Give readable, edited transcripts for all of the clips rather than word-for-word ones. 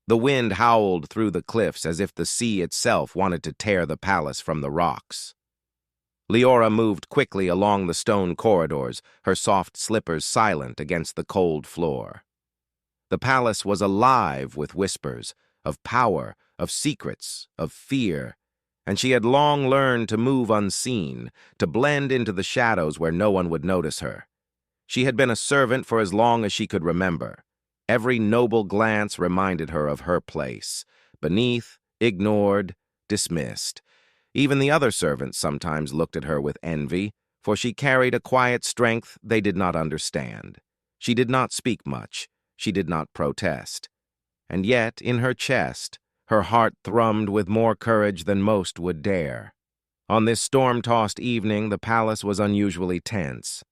The wind howled through the cliffs as if the sea itself wanted to tear the palace from the rocks. Leora moved quickly along the stone corridors, her soft slippers silent against the cold floor. The palace was alive with whispers, of power, of secrets, of fear, and she had long learned to move unseen, to blend into the shadows where no one would notice her. She had been a servant for as long as she could remember. Every noble glance reminded her of her place, beneath, ignored, dismissed. Even the other servants sometimes looked at her with envy, for she carried a quiet strength they did not understand. She did not speak much. She did not protest. And yet, in her chest, her heart thrummed with more courage than most would dare. On this storm-tossed evening, the palace was unusually tense.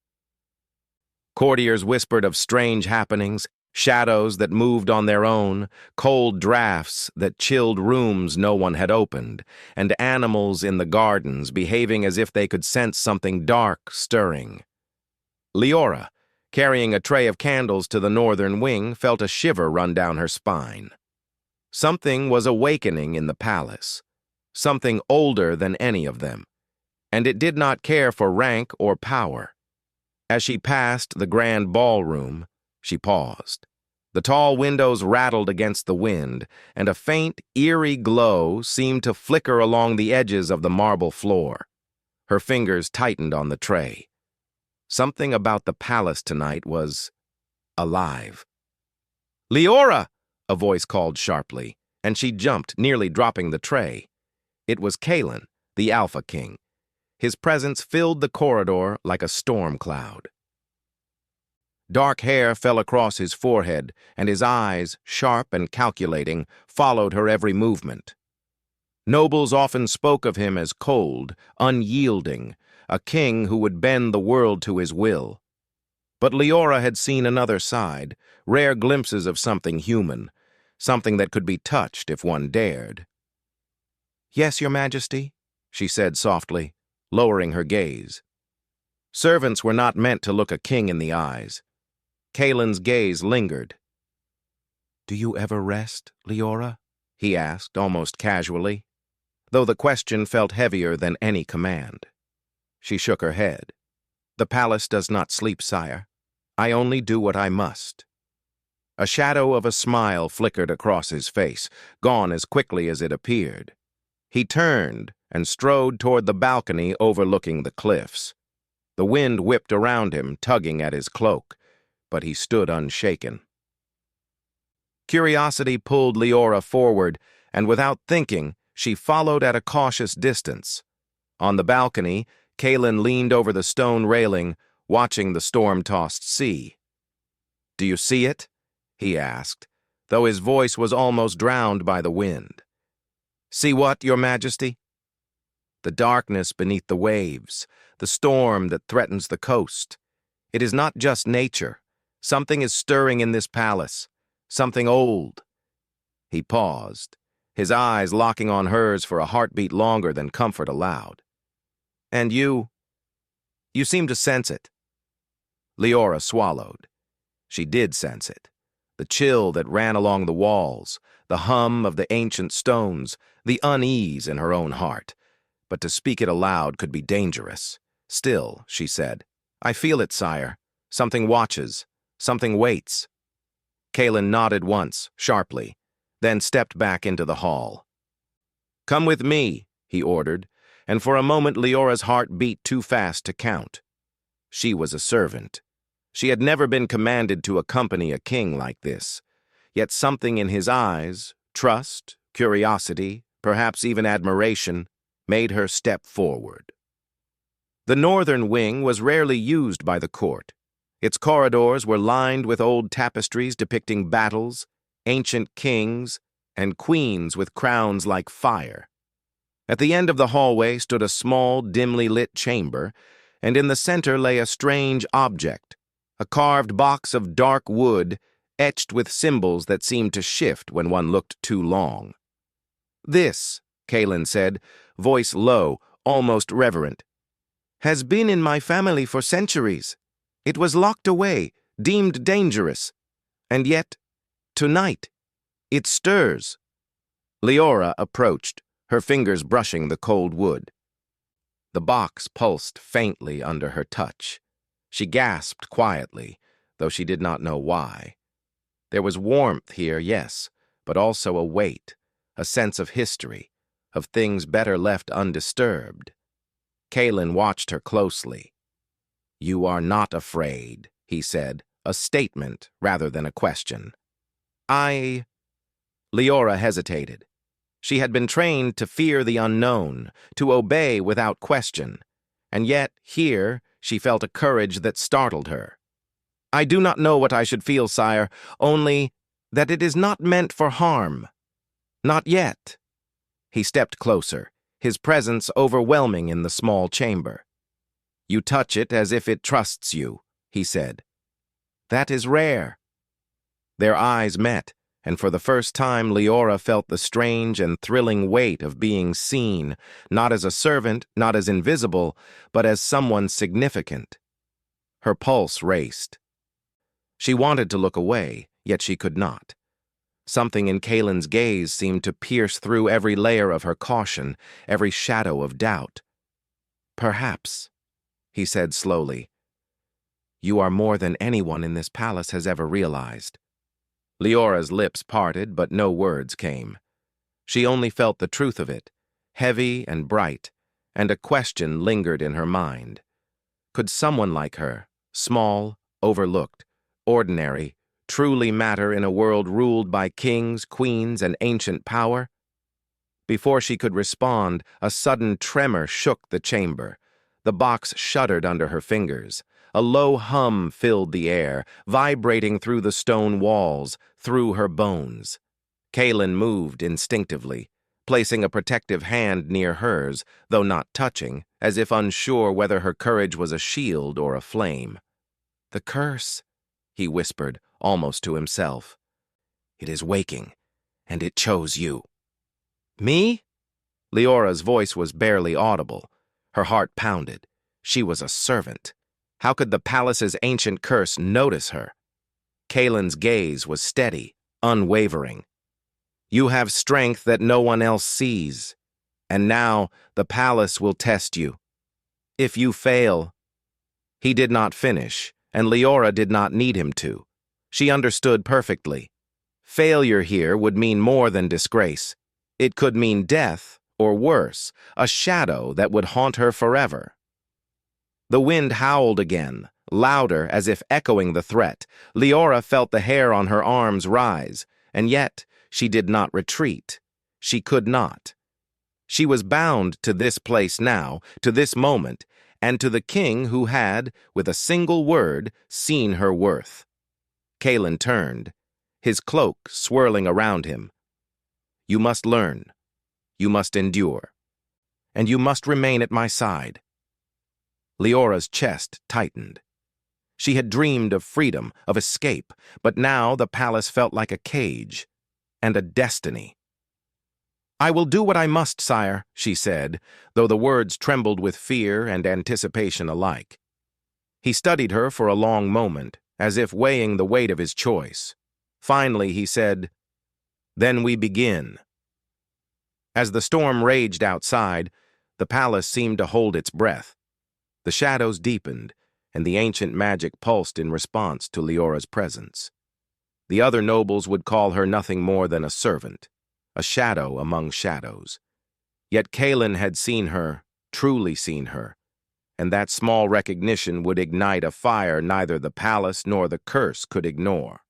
Courtiers whispered of strange happenings, shadows that moved on their own, cold drafts that chilled rooms no one had opened, and animals in the gardens behaving as if they could sense something dark stirring. Leora, carrying a tray of candles to the northern wing, felt a shiver run down her spine. Something was awakening in the palace, something older than any of them, and it did not care for rank or power. As she passed the grand ballroom, she paused. The tall windows rattled against the wind, and a faint, eerie glow seemed to flicker along the edges of the marble floor. Her fingers tightened on the tray. Something about the palace tonight was alive. "Leora!" a voice called sharply, and she jumped, nearly dropping the tray. It was Kalen, the Alpha King. His presence filled the corridor like a storm cloud. Dark hair fell across his forehead, and his eyes, sharp and calculating, followed her every movement. Nobles often spoke of him as cold, unyielding, a king who would bend the world to his will. But Leora had seen another side, rare glimpses of something human, something that could be touched if one dared. "Yes, Your Majesty," she said softly, lowering her gaze. Servants were not meant to look a king in the eyes. Kalen's gaze lingered. "Do you ever rest, Leora?" he asked, almost casually, though the question felt heavier than any command. She shook her head. "The palace does not sleep, sire. I only do what I must." A shadow of a smile flickered across his face, gone as quickly as it appeared. He turned and strode toward the balcony overlooking the cliffs. The wind whipped around him, tugging at his cloak, but he stood unshaken. Curiosity pulled Leora forward, and without thinking, she followed at a cautious distance. On the balcony, Kalen leaned over the stone railing, watching the storm-tossed sea. "Do you see it?" he asked, though his voice was almost drowned by the wind. "See what, Your Majesty?" "The darkness beneath the waves, the storm that threatens the coast. It is not just nature. Something is stirring in this palace, something old." He paused, his eyes locking on hers for a heartbeat longer than comfort allowed. "And you seem to sense it." Leora swallowed. She did sense it. The chill that ran along the walls, the hum of the ancient stones, the unease in her own heart. But to speak it aloud could be dangerous. "Still," she said, "I feel it, sire. Something watches. Something waits." Kalen nodded once, sharply, then stepped back into the hall. "Come with me," he ordered, and for a moment Leora's heart beat too fast to count. She was a servant. She had never been commanded to accompany a king like this, yet something in his eyes, trust, curiosity, perhaps even admiration, made her step forward. The northern wing was rarely used by the court. Its corridors were lined with old tapestries depicting battles, ancient kings, and queens with crowns like fire. At the end of the hallway stood a small, dimly lit chamber, and in the center lay a strange object, a carved box of dark wood etched with symbols that seemed to shift when one looked too long. "This," Kalen said, voice low, almost reverent, "has been in my family for centuries. It was locked away, deemed dangerous. And yet, tonight, It stirs. Leora approached, her fingers brushing the cold wood. The box pulsed faintly under her touch. She gasped quietly, though she did not know why. There was warmth here, yes, but also a weight, a sense of history, of things better left undisturbed. Kalen watched her closely. "You are not afraid," he said, a statement rather than a question. Leora hesitated. She had been trained to fear the unknown, to obey without question, and yet here she felt a courage that startled her. "I do not know what I should feel, sire, only that it is not meant for harm. Not yet." He stepped closer, his presence overwhelming in the small chamber. "You touch it as if it trusts you," he said. "That is rare." Their eyes met, and for the first time Leora felt the strange and thrilling weight of being seen, not as a servant, not as invisible, but as someone significant. Her pulse raced. She wanted to look away, yet she could not. Something in Kalen's gaze seemed to pierce through every layer of her caution, every shadow of doubt. "Perhaps," he said slowly, "you are more than anyone in this palace has ever realized." Leora's lips parted, but no words came. She only felt the truth of it, heavy and bright, and a question lingered in her mind. Could someone like her, small, overlooked, ordinary, truly matter in a world ruled by kings, queens, and ancient power? Before she could respond, a sudden tremor shook the chamber. The box shuddered under her fingers. A low hum filled the air, vibrating through the stone walls, through her bones. Kalen moved instinctively, placing a protective hand near hers, though not touching, as if unsure whether her courage was a shield or a flame. "The curse," he whispered, almost to himself. "It is waking, and it chose you." "Me?" Leora's voice was barely audible. Her heart pounded. She was a servant. How could the palace's ancient curse notice her? Kalen's gaze was steady, unwavering. "You have strength that no one else sees, and now the palace will test you. If you fail—" He did not finish, and Leora did not need him to. She understood perfectly. Failure here would mean more than disgrace. It could mean death, or worse, a shadow that would haunt her forever. The wind howled again, louder as if echoing the threat. Leora felt the hair on her arms rise, and yet she did not retreat. She could not. She was bound to this place now, to this moment, and to the king who had, with a single word, seen her worth. Kalen turned, his cloak swirling around him. "You must learn. You must endure. And you must remain at my side." Leora's chest tightened. She had dreamed of freedom, of escape, but now the palace felt like a cage and a destiny. "I will do what I must, sire," she said, though the words trembled with fear and anticipation alike. He studied her for a long moment, as if weighing the weight of his choice. Finally, he said, "Then we begin." As the storm raged outside, the palace seemed to hold its breath. The shadows deepened, and the ancient magic pulsed in response to Leora's presence. The other nobles would call her nothing more than a servant, a shadow among shadows. Yet Kalen had seen her, truly seen her, and that small recognition would ignite a fire neither the palace nor the curse could ignore.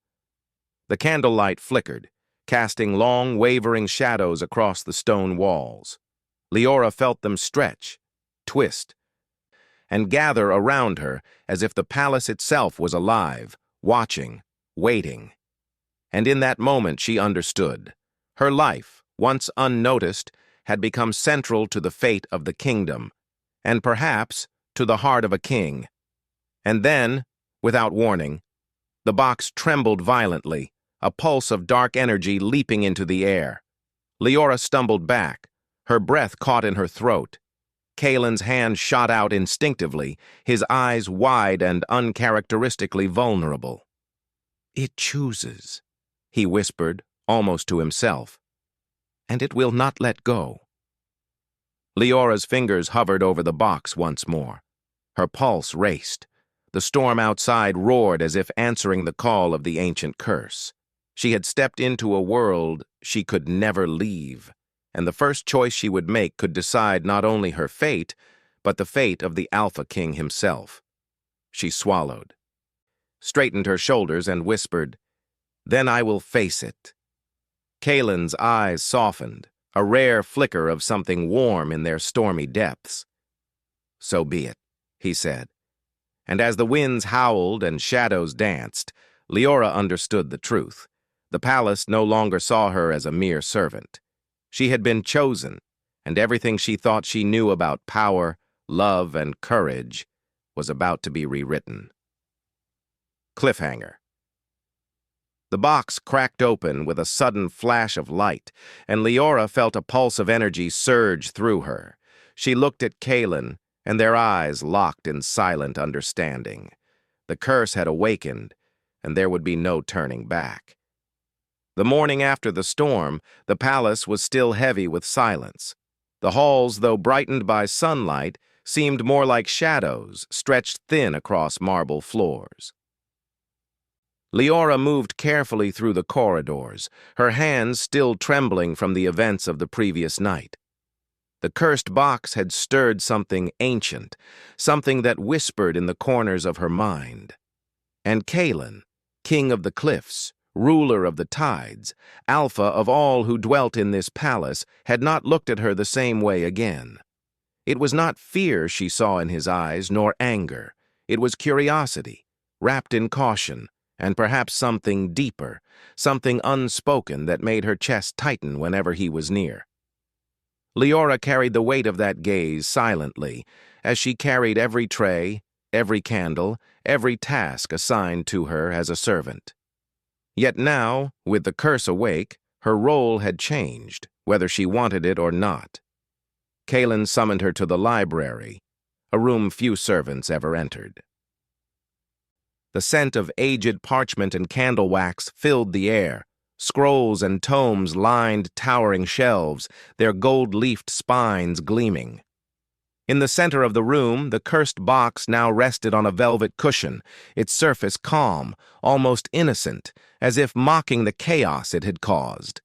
The candlelight flickered, casting long, wavering shadows across the stone walls. Leora felt them stretch, twist, and gather around her as if the palace itself was alive, watching, waiting. And in that moment she understood. Her life, once unnoticed, had become central to the fate of the kingdom, and perhaps to the heart of a king. And then, without warning, the box trembled violently, a pulse of dark energy leaping into the air. Leora stumbled back, her breath caught in her throat. Kalen's hand shot out instinctively, his eyes wide and uncharacteristically vulnerable. "It chooses," he whispered, almost to himself. "And it will not let go." Leora's fingers hovered over the box once more. Her pulse raced. The storm outside roared as if answering the call of the ancient curse. She had stepped into a world she could never leave, and the first choice she would make could decide not only her fate, but the fate of the Alpha King himself. She swallowed, straightened her shoulders, and whispered, "Then I will face it." Kalen's eyes softened, a rare flicker of something warm in their stormy depths. "So be it," he said. And as the winds howled and shadows danced, Leora understood the truth. The palace no longer saw her as a mere servant. She had been chosen, and everything she thought she knew about power, love, and courage was about to be rewritten. Cliffhanger. The box cracked open with a sudden flash of light, and Leora felt a pulse of energy surge through her. She looked at Kalen, and their eyes locked in silent understanding. The curse had awakened, and there would be no turning back. The morning after the storm, the palace was still heavy with silence. The halls, though brightened by sunlight, seemed more like shadows stretched thin across marble floors. Leora moved carefully through the corridors, her hands still trembling from the events of the previous night. The cursed box had stirred something ancient, something that whispered in the corners of her mind. And Kalen, king of the cliffs, ruler of the tides, alpha of all who dwelt in this palace, had not looked at her the same way again. It was not fear she saw in his eyes, nor anger. It was curiosity, wrapped in caution, and perhaps something deeper, something unspoken that made her chest tighten whenever he was near. Leora carried the weight of that gaze silently, as she carried every tray, every candle, every task assigned to her as a servant. Yet now, with the curse awake, her role had changed, whether she wanted it or not. Kalen summoned her to the library, a room few servants ever entered. The scent of aged parchment and candle wax filled the air. Scrolls and tomes lined towering shelves, their gold-leafed spines gleaming. In the center of the room, the cursed box now rested on a velvet cushion, its surface calm, almost innocent, as if mocking the chaos it had caused.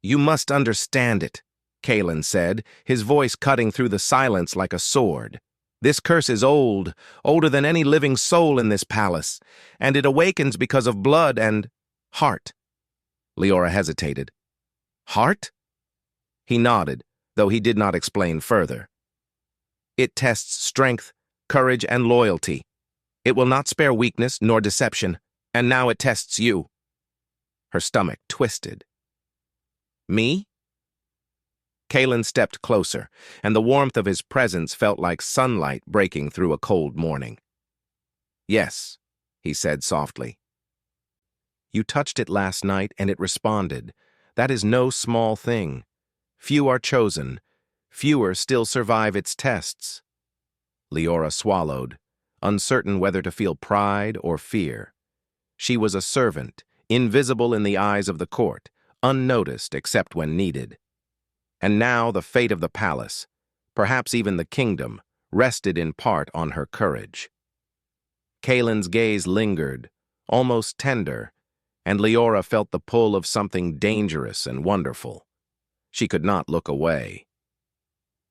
"You must understand it," Kalen said, his voice cutting through the silence like a sword. "This curse is old, older than any living soul in this palace, and it awakens because of blood and heart." Leora hesitated. "Heart?" He nodded, though he did not explain further. "It tests strength, courage, and loyalty. It will not spare weakness nor deception, and now it tests you." Her stomach twisted. "Me?" Kalen stepped closer, and the warmth of his presence felt like sunlight breaking through a cold morning. "Yes," he said softly. "You touched it last night, and it responded. That is no small thing. Few are chosen. Fewer still survive its tests." Leora swallowed, uncertain whether to feel pride or fear. She was a servant, invisible in the eyes of the court, unnoticed except when needed. And now the fate of the palace, perhaps even the kingdom, rested in part on her courage. Kalen's gaze lingered, almost tender, and Leora felt the pull of something dangerous and wonderful. She could not look away.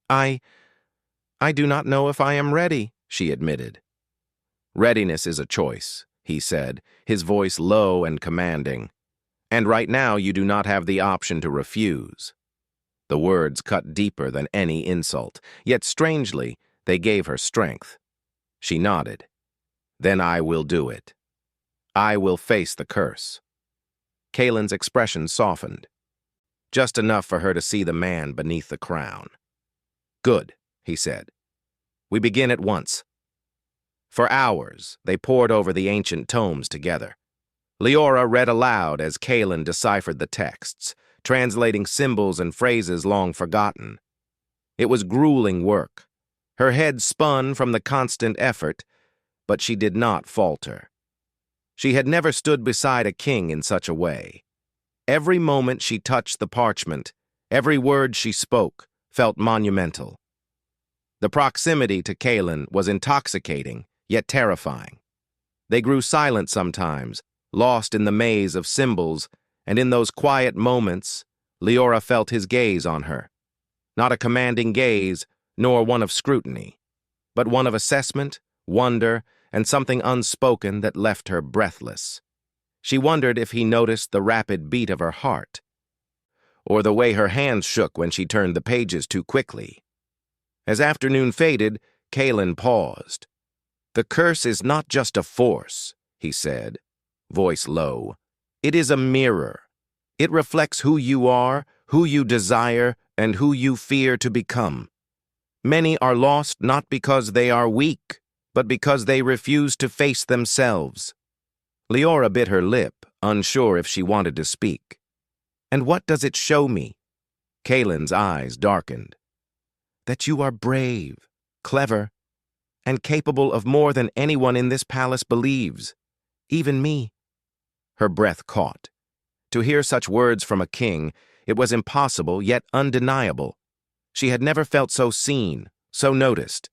I do not know if I am ready," she admitted. "Readiness is a choice," he said, his voice low and commanding. "And right now you do not have the option to refuse." The words cut deeper than any insult, yet strangely, they gave her strength. She nodded. "Then I will do it. I will face the curse." Kalen's expression softened, just enough for her to see the man beneath the crown. "Good," he said. "We begin at once." For hours, they pored over the ancient tomes together. Leora read aloud as Kalen deciphered the texts, translating symbols and phrases long forgotten. It was grueling work. Her head spun from the constant effort, but she did not falter. She had never stood beside a king in such a way. Every moment she touched the parchment, every word she spoke, felt monumental. The proximity to Kaelin was intoxicating, yet terrifying. They grew silent sometimes, lost in the maze of symbols, and in those quiet moments, Leora felt his gaze on her. Not a commanding gaze, nor one of scrutiny, but one of assessment, wonder, and something unspoken that left her breathless. She wondered if he noticed the rapid beat of her heart, or the way her hands shook when she turned the pages too quickly. As afternoon faded, Kaelin paused. "The curse is not just a force," he said, voice low. "It is a mirror. It reflects who you are, who you desire, and who you fear to become. Many are lost not because they are weak, but because they refuse to face themselves." Leora bit her lip, unsure if she wanted to speak. "And what does it show me?" Kaelin's eyes darkened. "That you are brave, clever, and capable of more than anyone in this palace believes, even me." Her breath caught. To hear such words from a king, it was impossible yet undeniable. She had never felt so seen, so noticed.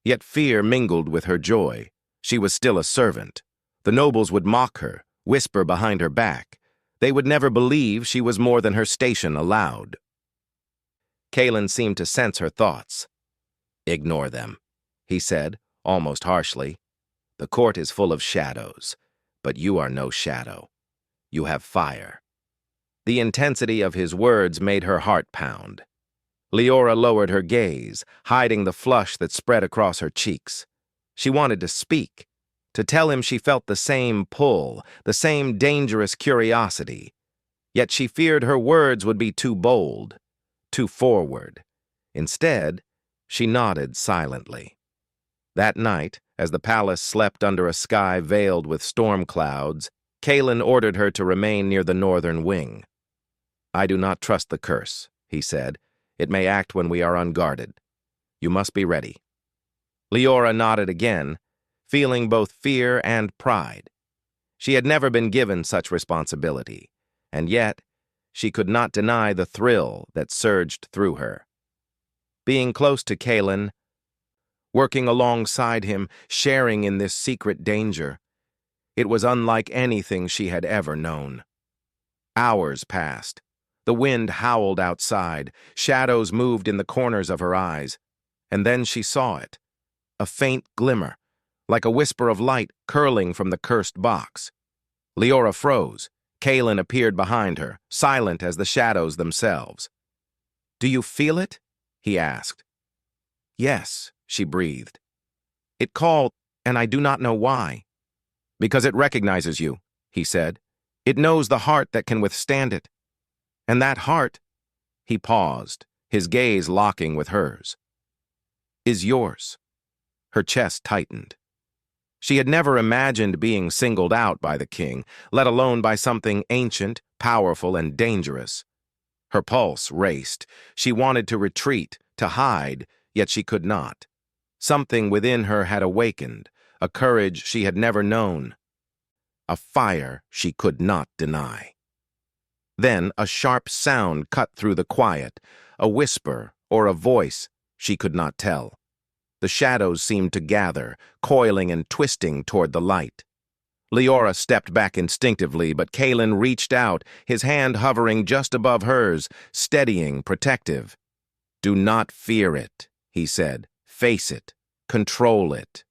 Yet fear mingled with her joy. She was still a servant. The nobles would mock her, whisper behind her back. They would never believe she was more than her station allowed. Kaelin seemed to sense her thoughts. "Ignore them," he said, almost harshly. "The court is full of shadows, but you are no shadow. You have fire." The intensity of his words made her heart pound. Leora lowered her gaze, hiding the flush that spread across her cheeks. She wanted to speak, to tell him she felt the same pull, the same dangerous curiosity. Yet she feared her words would be too bold, too forward. Instead, she nodded silently. That night, as the palace slept under a sky veiled with storm clouds, Kaelin ordered her to remain near the northern wing. "I do not trust the curse," he said. "It may act when we are unguarded. You must be ready." Leora nodded again, feeling both fear and pride. She had never been given such responsibility, and yet she could not deny the thrill that surged through her. Being close to Kaelin, working alongside him, sharing in this secret danger, it was unlike anything she had ever known. Hours passed. The wind howled outside, shadows moved in the corners of her eyes, and then she saw it, a faint glimmer, like a whisper of light curling from the cursed box. Leora froze. Kaelin appeared behind her, silent as the shadows themselves. "Do you feel it?" he asked. "Yes," she breathed. "It called, and I do not know why." "Because it recognizes you," he said. "It knows the heart that can withstand it. And that heart," he paused, his gaze locking with hers, "is yours." Her chest tightened. She had never imagined being singled out by the king, let alone by something ancient, powerful, and dangerous. Her pulse raced. She wanted to retreat, to hide, yet she could not. Something within her had awakened, a courage she had never known, a fire she could not deny. Then a sharp sound cut through the quiet, a whisper or a voice she could not tell. The shadows seemed to gather, coiling and twisting toward the light. Leora stepped back instinctively, but Kaelin reached out, his hand hovering just above hers, steadying, protective. "Do not fear it," he said. "Face it. Control it."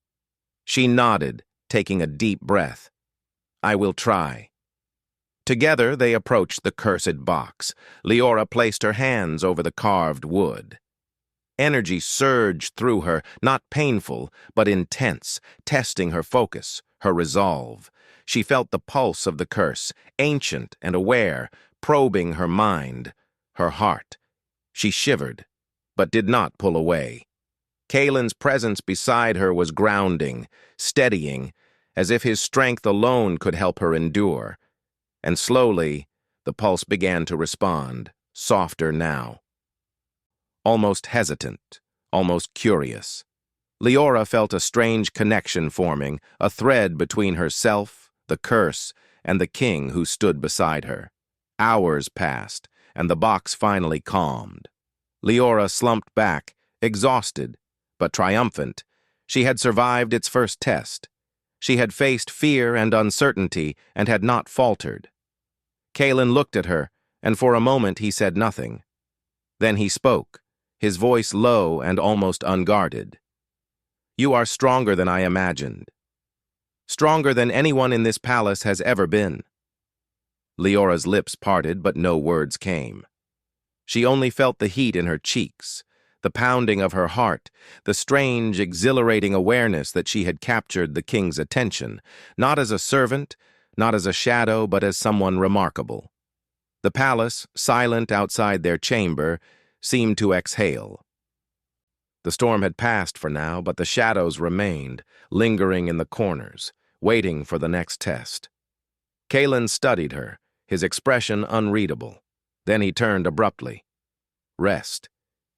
She nodded, taking a deep breath. "I will try." Together they approached the cursed box. Leora placed her hands over the carved wood. Energy surged through her, not painful, but intense, testing her focus, her resolve. She felt the pulse of the curse, ancient and aware, probing her mind, her heart. She shivered, but did not pull away. Kaelin's presence beside her was grounding, steadying, as if his strength alone could help her endure. And slowly, the pulse began to respond, softer now. Almost hesitant, almost curious. Leora felt a strange connection forming, a thread between herself, the curse, and the king who stood beside her. Hours passed, and the box finally calmed. Leora slumped back, exhausted, but triumphant. She had survived its first test. She had faced fear and uncertainty and had not faltered. Kalen looked at her, and for a moment he said nothing. Then he spoke, his voice low and almost unguarded. "You are stronger than I imagined. Stronger than anyone in this palace has ever been." Leora's lips parted, but no words came. She only felt the heat in her cheeks, the pounding of her heart, the strange, exhilarating awareness that she had captured the king's attention, not as a servant, not as a shadow, but as someone remarkable. The palace, silent outside their chamber, seemed to exhale. The storm had passed for now, but the shadows remained, lingering in the corners, waiting for the next test. Kalen studied her, his expression unreadable. Then he turned abruptly. "Rest.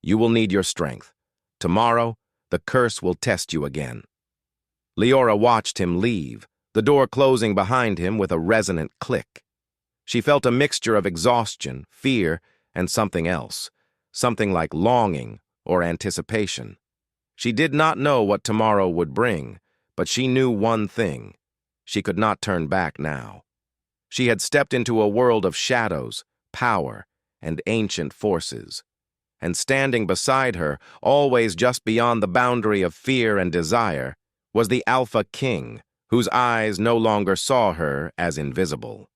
You will need your strength. Tomorrow, the curse will test you again." Leora watched him leave, the door closing behind him with a resonant click. She felt a mixture of exhaustion, fear, and something else, something like longing or anticipation. She did not know what tomorrow would bring, but she knew one thing. She could not turn back now. She had stepped into a world of shadows, power, and ancient forces. And standing beside her, always just beyond the boundary of fear and desire, was the Alpha King, whose eyes no longer saw her as invisible.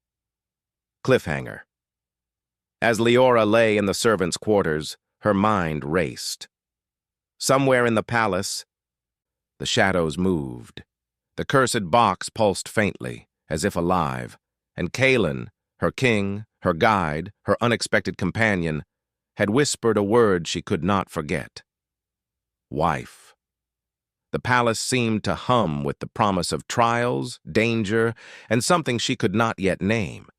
Cliffhanger. As Leora lay in the servants' quarters, her mind raced. Somewhere in the palace, the shadows moved. The cursed box pulsed faintly, as if alive, and Kalen, her king, her guide, her unexpected companion, had whispered a word she could not forget. Wife. The palace seemed to hum with the promise of trials, danger, and something she could not yet name.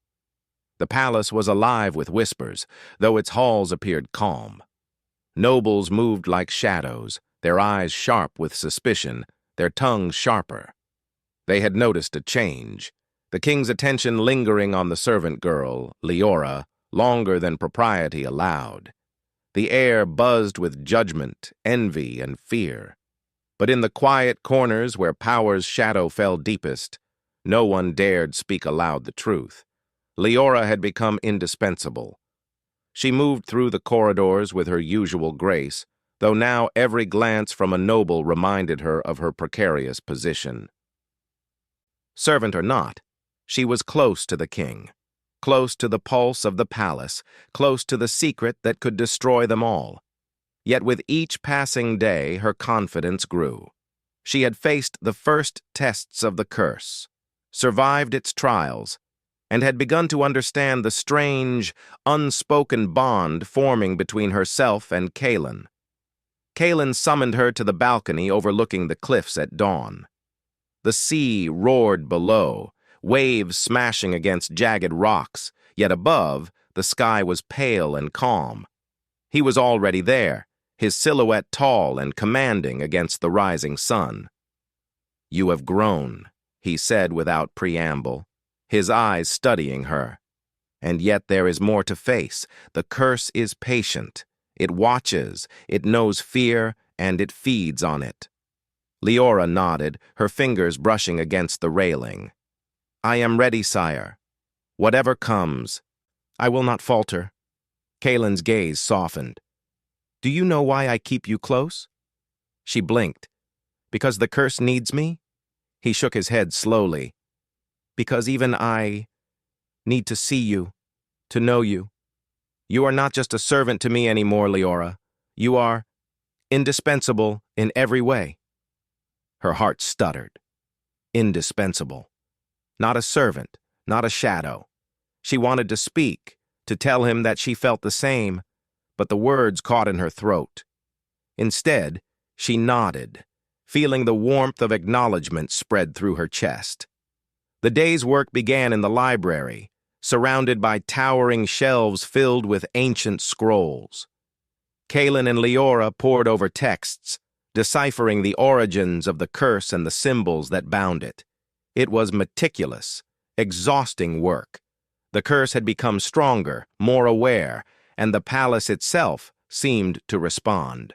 The palace was alive with whispers, though its halls appeared calm. Nobles moved like shadows, their eyes sharp with suspicion, their tongues sharper. They had noticed a change, the king's attention lingering on the servant girl, Leora, longer than propriety allowed. The air buzzed with judgment, envy, and fear. But in the quiet corners where power's shadow fell deepest, no one dared speak aloud the truth. Leora had become indispensable. She moved through the corridors with her usual grace, though now every glance from a noble reminded her of her precarious position. Servant or not, she was close to the king, close to the pulse of the palace, close to the secret that could destroy them all. Yet with each passing day, her confidence grew. She had faced the first tests of the curse, survived its trials, and had begun to understand the strange, unspoken bond forming between herself and Kalen. Kalen summoned her to the balcony overlooking the cliffs at dawn. The sea roared below, waves smashing against jagged rocks, yet above, the sky was pale and calm. He was already there, his silhouette tall and commanding against the rising sun. "You have grown," he said without preamble, his eyes studying her. "And yet there is more to face. The curse is patient. It watches, it knows fear, and it feeds on it." Leora nodded, her fingers brushing against the railing. "I am ready, sire. Whatever comes, I will not falter." Kalen's gaze softened. "Do you know why I keep you close?" She blinked. "Because the curse needs me?" He shook his head slowly. "Because even I need to see you, to know you. You are not just a servant to me anymore, Leora. You are indispensable in every way." Her heart stuttered. Indispensable. Not a servant, not a shadow. She wanted to speak, to tell him that she felt the same, but the words caught in her throat. Instead, she nodded, feeling the warmth of acknowledgement spread through her chest. The day's work began in the library, surrounded by towering shelves filled with ancient scrolls. Kalen and Leora pored over texts, deciphering the origins of the curse and the symbols that bound it. It was meticulous, exhausting work. The curse had become stronger, more aware, and the palace itself seemed to respond.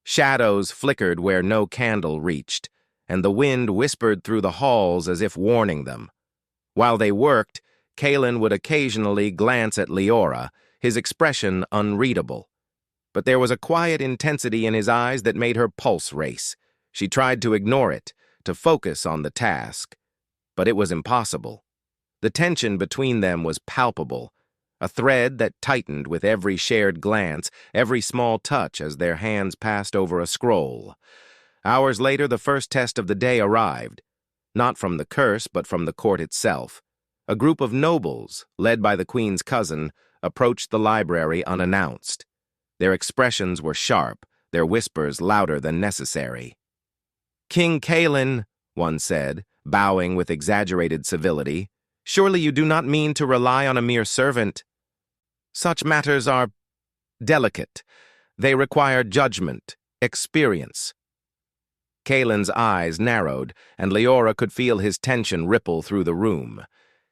Shadows flickered where no candle reached, and the wind whispered through the halls as if warning them. While they worked, Kalen would occasionally glance at Leora, his expression unreadable. But there was a quiet intensity in his eyes that made her pulse race. She tried to ignore it, to focus on the task. But it was impossible. The tension between them was palpable, a thread that tightened with every shared glance, every small touch as their hands passed over a scroll. Hours later, the first test of the day arrived, not from the curse, but from the court itself. A group of nobles, led by the queen's cousin, approached the library unannounced. Their expressions were sharp, their whispers louder than necessary. "King Kalen," one said, bowing with exaggerated civility, "surely you do not mean to rely on a mere servant. Such matters are delicate. They require judgment, experience." Kalen's eyes narrowed, and Leora could feel his tension ripple through the room.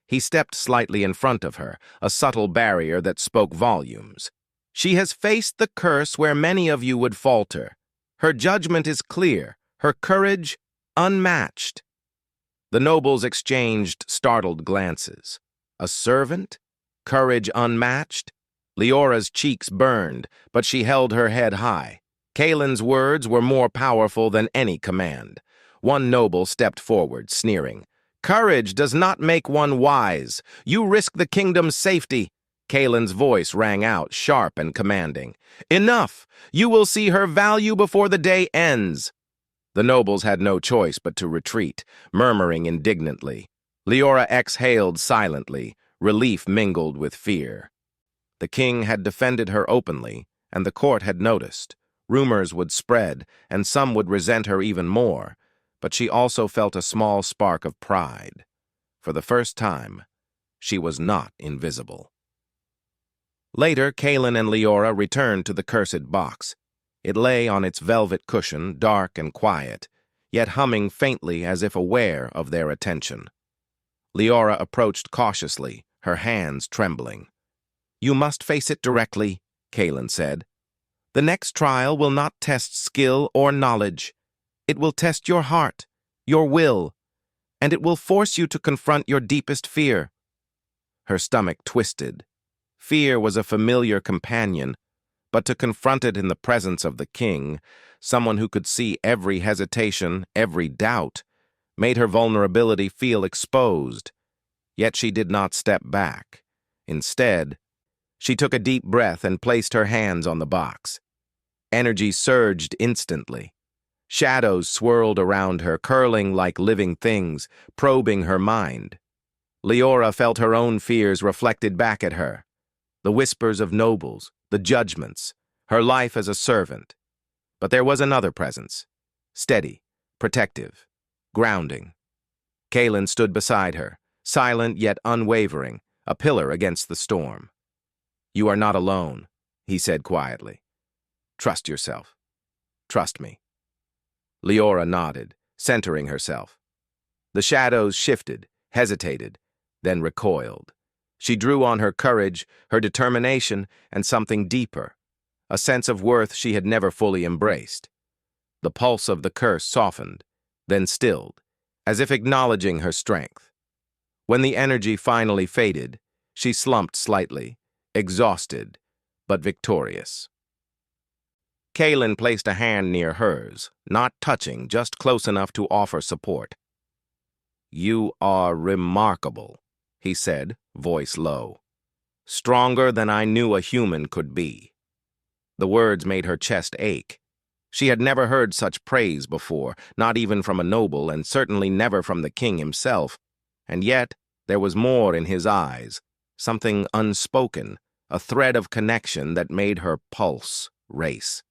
He stepped slightly in front of her, a subtle barrier that spoke volumes. "She has faced the curse where many of you would falter. Her judgment is clear, her courage unmatched." The nobles exchanged startled glances. A servant? Courage unmatched? Leora's cheeks burned, but she held her head high. Kalen's words were more powerful than any command. One noble stepped forward, sneering. "Courage does not make one wise. You risk the kingdom's safety." Kalen's voice rang out, sharp and commanding. "Enough! You will see her value before the day ends." The nobles had no choice but to retreat, murmuring indignantly. Leora exhaled silently, relief mingled with fear. The king had defended her openly, and the court had noticed. Rumors would spread, and some would resent her even more, but she also felt a small spark of pride. For the first time, she was not invisible. Later, Kalen and Leora returned to the cursed box. It lay on its velvet cushion, dark and quiet, yet humming faintly as if aware of their attention. Leora approached cautiously, her hands trembling. "You must face it directly," Kalen said. "The next trial will not test skill or knowledge. It will test your heart, your will, and it will force you to confront your deepest fear." Her stomach twisted. Fear was a familiar companion, but to confront it in the presence of the king, someone who could see every hesitation, every doubt, made her vulnerability feel exposed. Yet she did not step back. Instead, she took a deep breath and placed her hands on the box. Energy surged instantly. Shadows swirled around her, curling like living things, probing her mind. Leora felt her own fears reflected back at her. The whispers of nobles, the judgments, her life as a servant. But there was another presence, steady, protective, grounding. Kalen stood beside her, silent yet unwavering, a pillar against the storm. "You are not alone," he said quietly. "Trust yourself. Trust me." Leora nodded, centering herself. The shadows shifted, hesitated, then recoiled. She drew on her courage, her determination, and something deeper, a sense of worth she had never fully embraced. The pulse of the curse softened, then stilled, as if acknowledging her strength. When the energy finally faded, she slumped slightly, exhausted, but victorious. Kalen placed a hand near hers, not touching, just close enough to offer support. "You are remarkable," he said, voice low. "Stronger than I knew a human could be." The words made her chest ache. She had never heard such praise before, not even from a noble, and certainly never from the king himself. And yet, there was more in his eyes, something unspoken, a thread of connection that made her pulse race.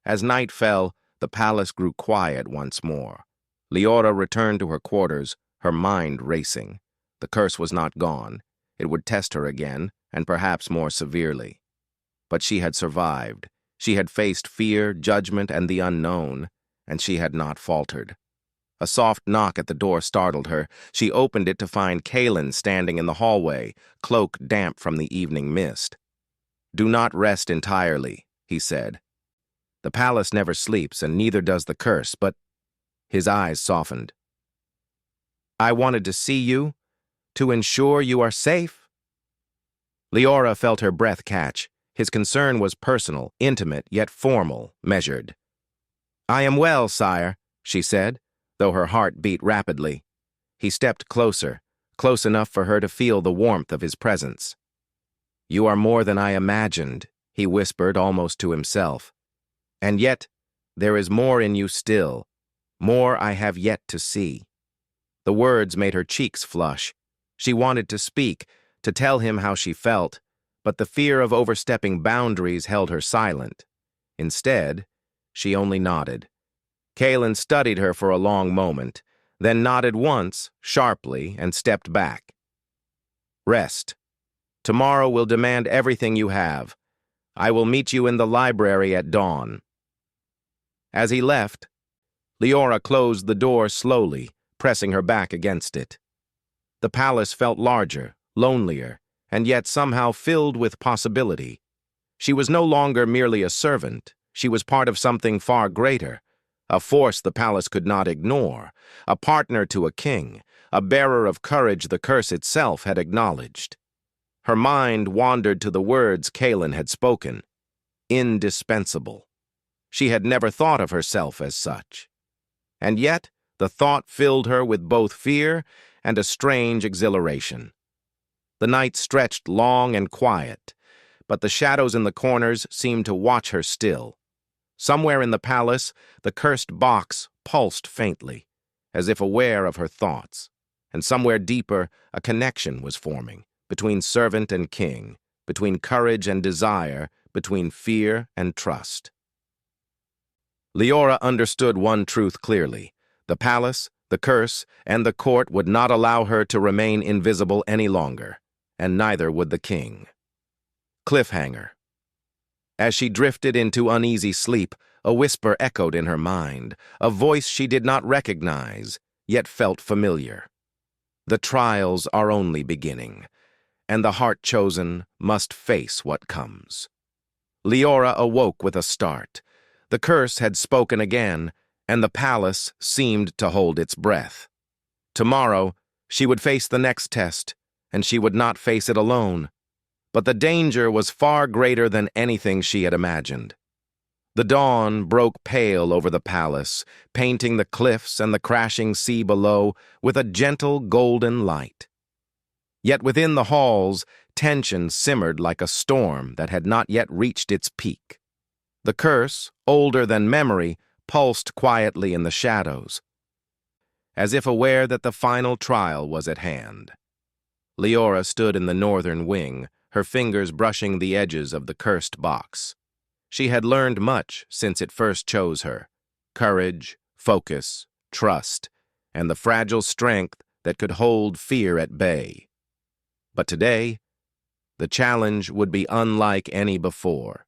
As night fell, the palace grew quiet once more. Leora returned to her quarters, her mind racing. The curse was not gone. It would test her again, and perhaps more severely. But she had survived. She had faced fear, judgment, and the unknown, and she had not faltered. A soft knock at the door startled her. She opened it to find Kaelin standing in the hallway, cloak damp from the evening mist. "Do not rest entirely," he said. "The palace never sleeps, and neither does the curse, but—" His eyes softened. "I wanted to see you, to ensure you are safe." Leora felt her breath catch. His concern was personal, intimate, yet formal, measured. "I am well, sire," she said, though her heart beat rapidly. He stepped closer, close enough for her to feel the warmth of his presence. "You are more than I imagined," he whispered almost to himself. "And yet, there is more in you still, more I have yet to see." The words made her cheeks flush. She wanted to speak, to tell him how she felt, but the fear of overstepping boundaries held her silent. Instead, she only nodded. Kaelin studied her for a long moment, then nodded once, sharply, and stepped back. "Rest. Tomorrow will demand everything you have. I will meet you in the library at dawn." As he left, Leora closed the door slowly, pressing her back against it. The palace felt larger, lonelier, and yet somehow filled with possibility. She was no longer merely a servant. She was part of something far greater, a force the palace could not ignore, a partner to a king, a bearer of courage the curse itself had acknowledged. Her mind wandered to the words Kaelin had spoken. Indispensable. She had never thought of herself as such. And yet, the thought filled her with both fear and a strange exhilaration. The night stretched long and quiet, but the shadows in the corners seemed to watch her still. Somewhere in the palace, the cursed box pulsed faintly, as if aware of her thoughts, and somewhere deeper, a connection was forming, between servant and king, between courage and desire, between fear and trust. Leora understood one truth clearly. The palace, the curse, and the court would not allow her to remain invisible any longer, and neither would the king. Cliffhanger. As she drifted into uneasy sleep, a whisper echoed in her mind, a voice she did not recognize, yet felt familiar. The trials are only beginning, and the heart chosen must face what comes. Leora awoke with a start. The curse had spoken again, and the palace seemed to hold its breath. Tomorrow, she would face the next test, and she would not face it alone. But the danger was far greater than anything she had imagined. The dawn broke pale over the palace, painting the cliffs and the crashing sea below with a gentle golden light. Yet within the halls, tension simmered like a storm that had not yet reached its peak. The curse, older than memory, pulsed quietly in the shadows, as if aware that the final trial was at hand. Leora stood in the northern wing, her fingers brushing the edges of the cursed box. She had learned much since it first chose her: courage, focus, trust, and the fragile strength that could hold fear at bay. But today, the challenge would be unlike any before.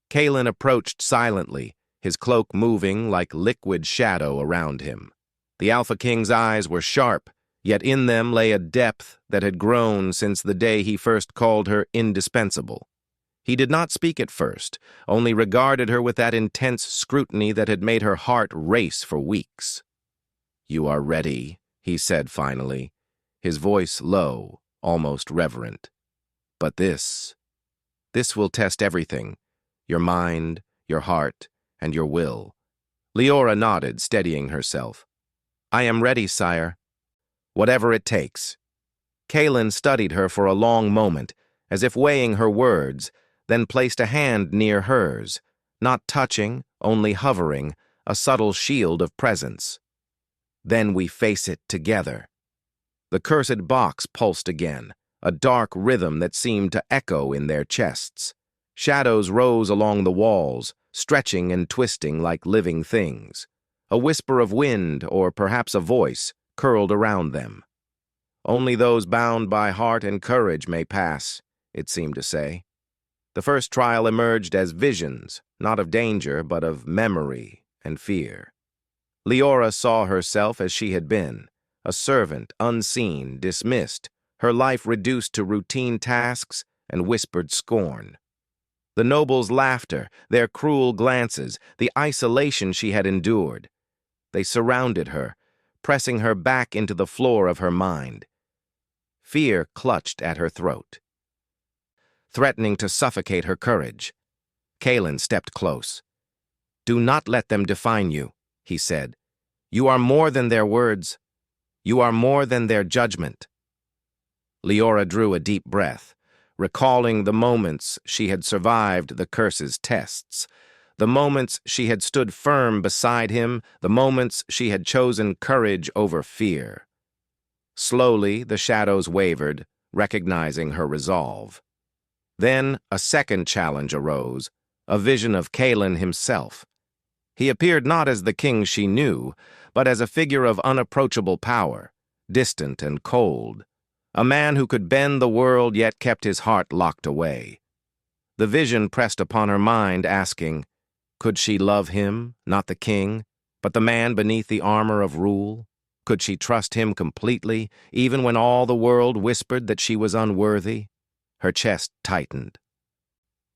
Kaelin approached silently, his cloak moving like liquid shadow around him. The Alpha King's eyes were sharp, yet in them lay a depth that had grown since the day he first called her indispensable. He did not speak at first, only regarded her with that intense scrutiny that had made her heart race for weeks. "You are ready," he said finally, his voice low, almost reverent. "But this will test everything, your mind, your heart, and your will." Leora nodded, steadying herself. "I am ready, sire. Whatever it takes." Kaelin studied her for a long moment, as if weighing her words, then placed a hand near hers, not touching, only hovering, a subtle shield of presence. "Then we face it together." The cursed box pulsed again, a dark rhythm that seemed to echo in their chests. Shadows rose along the walls, stretching and twisting like living things. A whisper of wind, or perhaps a voice, curled around them. "Only those bound by heart and courage may pass," it seemed to say. The first trial emerged as visions, not of danger, but of memory and fear. Leora saw herself as she had been, a servant, unseen, dismissed, her life reduced to routine tasks and whispered scorn. The nobles' laughter, their cruel glances, the isolation she had endured. They surrounded her, pressing her back into the floor of her mind. Fear clutched at her throat, threatening to suffocate her courage. Kalen stepped close. "Do not let them define you," he said. "You are more than their words. You are more than their judgment." Leora drew a deep breath, recalling the moments she had survived the curse's tests, the moments she had stood firm beside him, the moments she had chosen courage over fear. Slowly, the shadows wavered, recognizing her resolve. Then a second challenge arose, a vision of Kalen himself. He appeared not as the king she knew, but as a figure of unapproachable power, distant and cold, a man who could bend the world yet kept his heart locked away. The vision pressed upon her mind, asking, could she love him, not the king, but the man beneath the armor of rule? Could she trust him completely, even when all the world whispered that she was unworthy? Her chest tightened.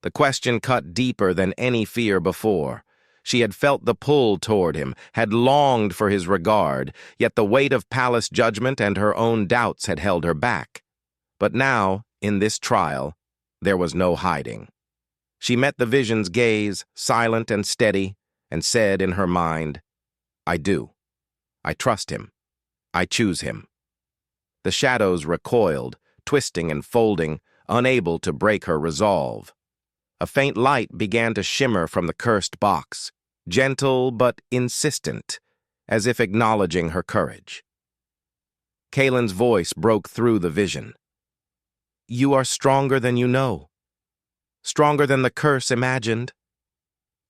The question cut deeper than any fear before. She had felt the pull toward him, had longed for his regard, yet the weight of palace judgment and her own doubts had held her back. But now, in this trial, there was no hiding. She met the vision's gaze, silent and steady, and said in her mind, "I do. I trust him. I choose him." The shadows recoiled, twisting and folding, unable to break her resolve. A faint light began to shimmer from the cursed box, gentle but insistent, as if acknowledging her courage. Kalen's voice broke through the vision. "You are stronger than you know. Stronger than the curse imagined."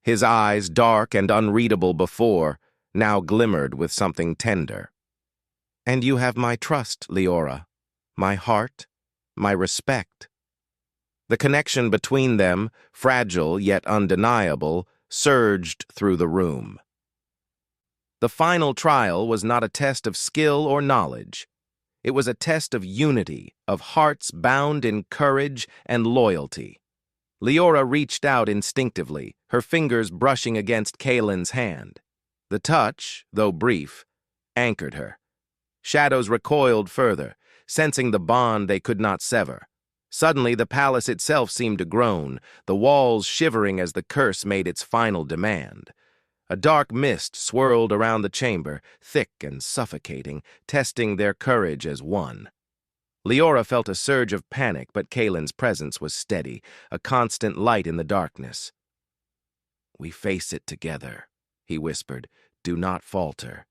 His eyes, dark and unreadable before, now glimmered with something tender. "And you have my trust, Leora, my heart, my respect." The connection between them, fragile yet undeniable, surged through the room. The final trial was not a test of skill or knowledge. It was a test of unity, of hearts bound in courage and loyalty. Leora reached out instinctively, her fingers brushing against Kalen's hand. The touch, though brief, anchored her. Shadows recoiled further, sensing the bond they could not sever. Suddenly, the palace itself seemed to groan, the walls shivering as the curse made its final demand. A dark mist swirled around the chamber, thick and suffocating, testing their courage as one. Leora felt a surge of panic, but Kalen's presence was steady, a constant light in the darkness. "We face it together," he whispered. "Do not falter."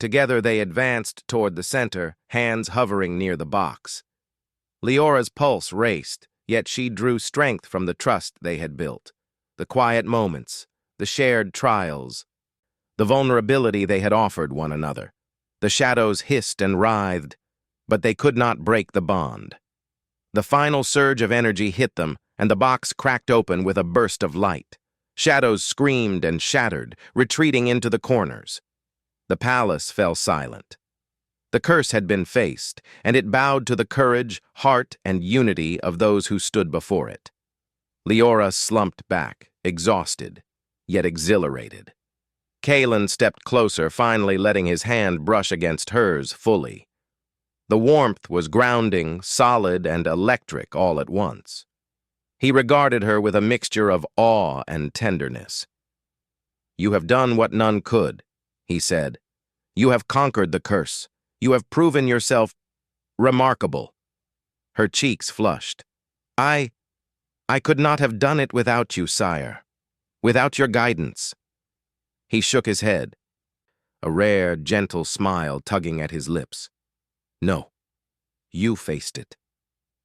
Together they advanced toward the center, hands hovering near the box. Leora's pulse raced, yet she drew strength from the trust they had built. The quiet moments, the shared trials, the vulnerability they had offered one another. The shadows hissed and writhed, but they could not break the bond. The final surge of energy hit them, and the box cracked open with a burst of light. Shadows screamed and shattered, retreating into the corners. The palace fell silent. The curse had been faced, and it bowed to the courage, heart, and unity of those who stood before it. Leora slumped back, exhausted, yet exhilarated. Kalen stepped closer, finally letting his hand brush against hers fully. The warmth was grounding, solid, and electric all at once. He regarded her with a mixture of awe and tenderness. "You have done what none could," he said. "You have conquered the curse. You have proven yourself remarkable." Her cheeks flushed. I could not have done it without you, sire. Without your guidance." He shook his head, a rare, gentle smile tugging at his lips. "No, you faced it.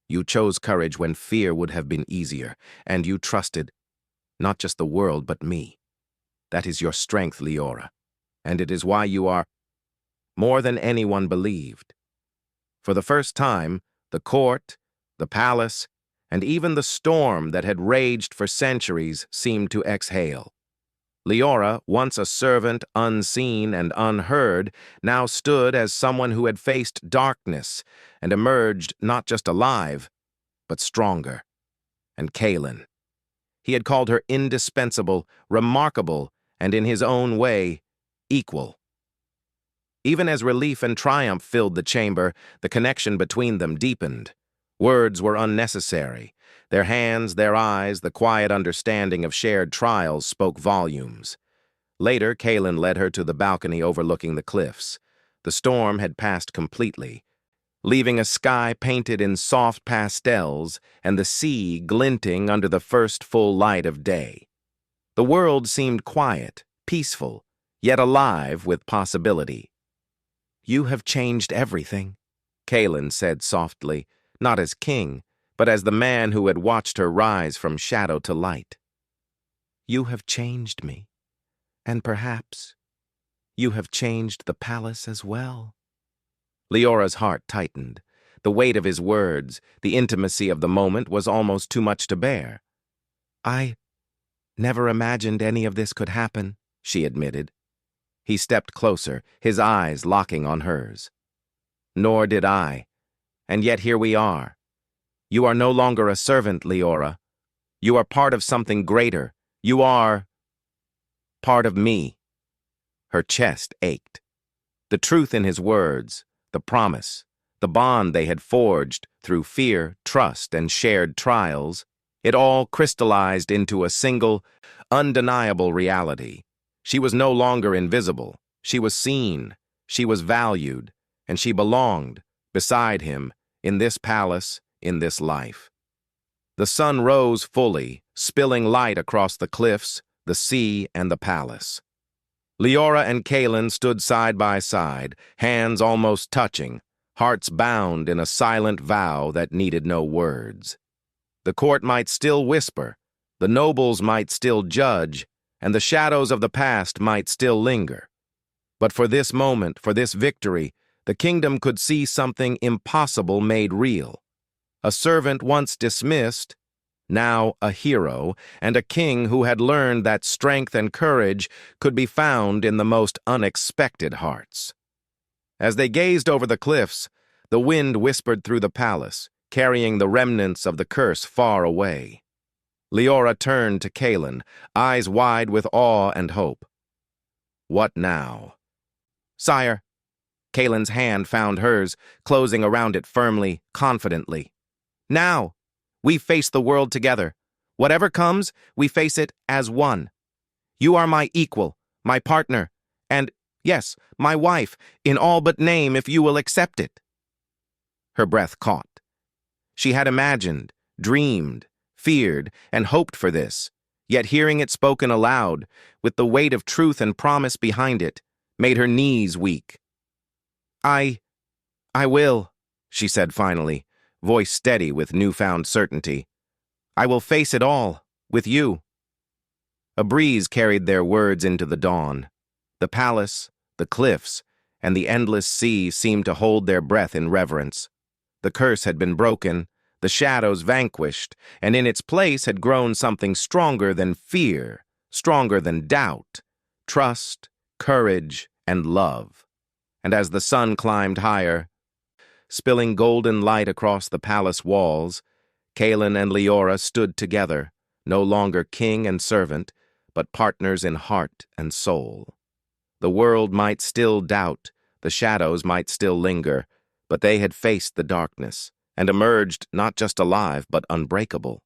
You chose courage when fear would have been easier, and you trusted not just the world but me. That is your strength, Leora, and it is why you are more than anyone believed." For the first time, the court, the palace, and even the storm that had raged for centuries seemed to exhale. Leora, once a servant unseen and unheard, now stood as someone who had faced darkness and emerged not just alive, but stronger. And Kaelin. He had called her indispensable, remarkable, and in his own way, equal. Even as relief and triumph filled the chamber, the connection between them deepened. Words were unnecessary. Their hands, their eyes, the quiet understanding of shared trials spoke volumes. Later, Kaelin led her to the balcony overlooking the cliffs. The storm had passed completely, leaving a sky painted in soft pastels and the sea glinting under the first full light of day. The world seemed quiet, peaceful, yet alive with possibility. "You have changed everything," Kaelin said softly, not as king, but as the man who had watched her rise from shadow to light. "You have changed me, and perhaps you have changed the palace as well." Leora's heart tightened. The weight of his words, the intimacy of the moment was almost too much to bear. "I never imagined any of this could happen," she admitted. He stepped closer, his eyes locking on hers. "Nor did I. And yet here we are. You are no longer a servant, Leora. You are part of something greater. You are part of me." Her chest ached. The truth in his words, the promise, the bond they had forged through fear, trust, and shared trials, it all crystallized into a single, undeniable reality. She was no longer invisible. She was seen, she was valued, and she belonged, beside him, in this palace, in this life. The sun rose fully, spilling light across the cliffs, the sea, and the palace. Leora and Kaelin stood side by side, hands almost touching, hearts bound in a silent vow that needed no words. The court might still whisper, the nobles might still judge, and the shadows of the past might still linger. But for this moment, for this victory, the kingdom could see something impossible made real. A servant once dismissed, now a hero, and a king who had learned that strength and courage could be found in the most unexpected hearts. As they gazed over the cliffs, the wind whispered through the palace, carrying the remnants of the curse far away. Leora turned to Kaelin, eyes wide with awe and hope. "What now?" "Sire." Kaelin's hand found hers, closing around it firmly, confidently. "Now! We face the world together. Whatever comes, we face it as one. You are my equal, my partner, and, yes, my wife, in all but name if you will accept it." Her breath caught. She had imagined, dreamed, feared, and hoped for this, yet hearing it spoken aloud, with the weight of truth and promise behind it, made her knees weak. I will," she said finally, voice steady with newfound certainty. "I will face it all, with you." A breeze carried their words into the dawn. The palace, the cliffs, and the endless sea seemed to hold their breath in reverence. The curse had been broken, the shadows vanquished, and in its place had grown something stronger than fear, stronger than doubt, trust, courage, and love. And as the sun climbed higher, spilling golden light across the palace walls, Kaelin and Leora stood together, no longer king and servant, but partners in heart and soul. The world might still doubt, the shadows might still linger, but they had faced the darkness and emerged not just alive but unbreakable.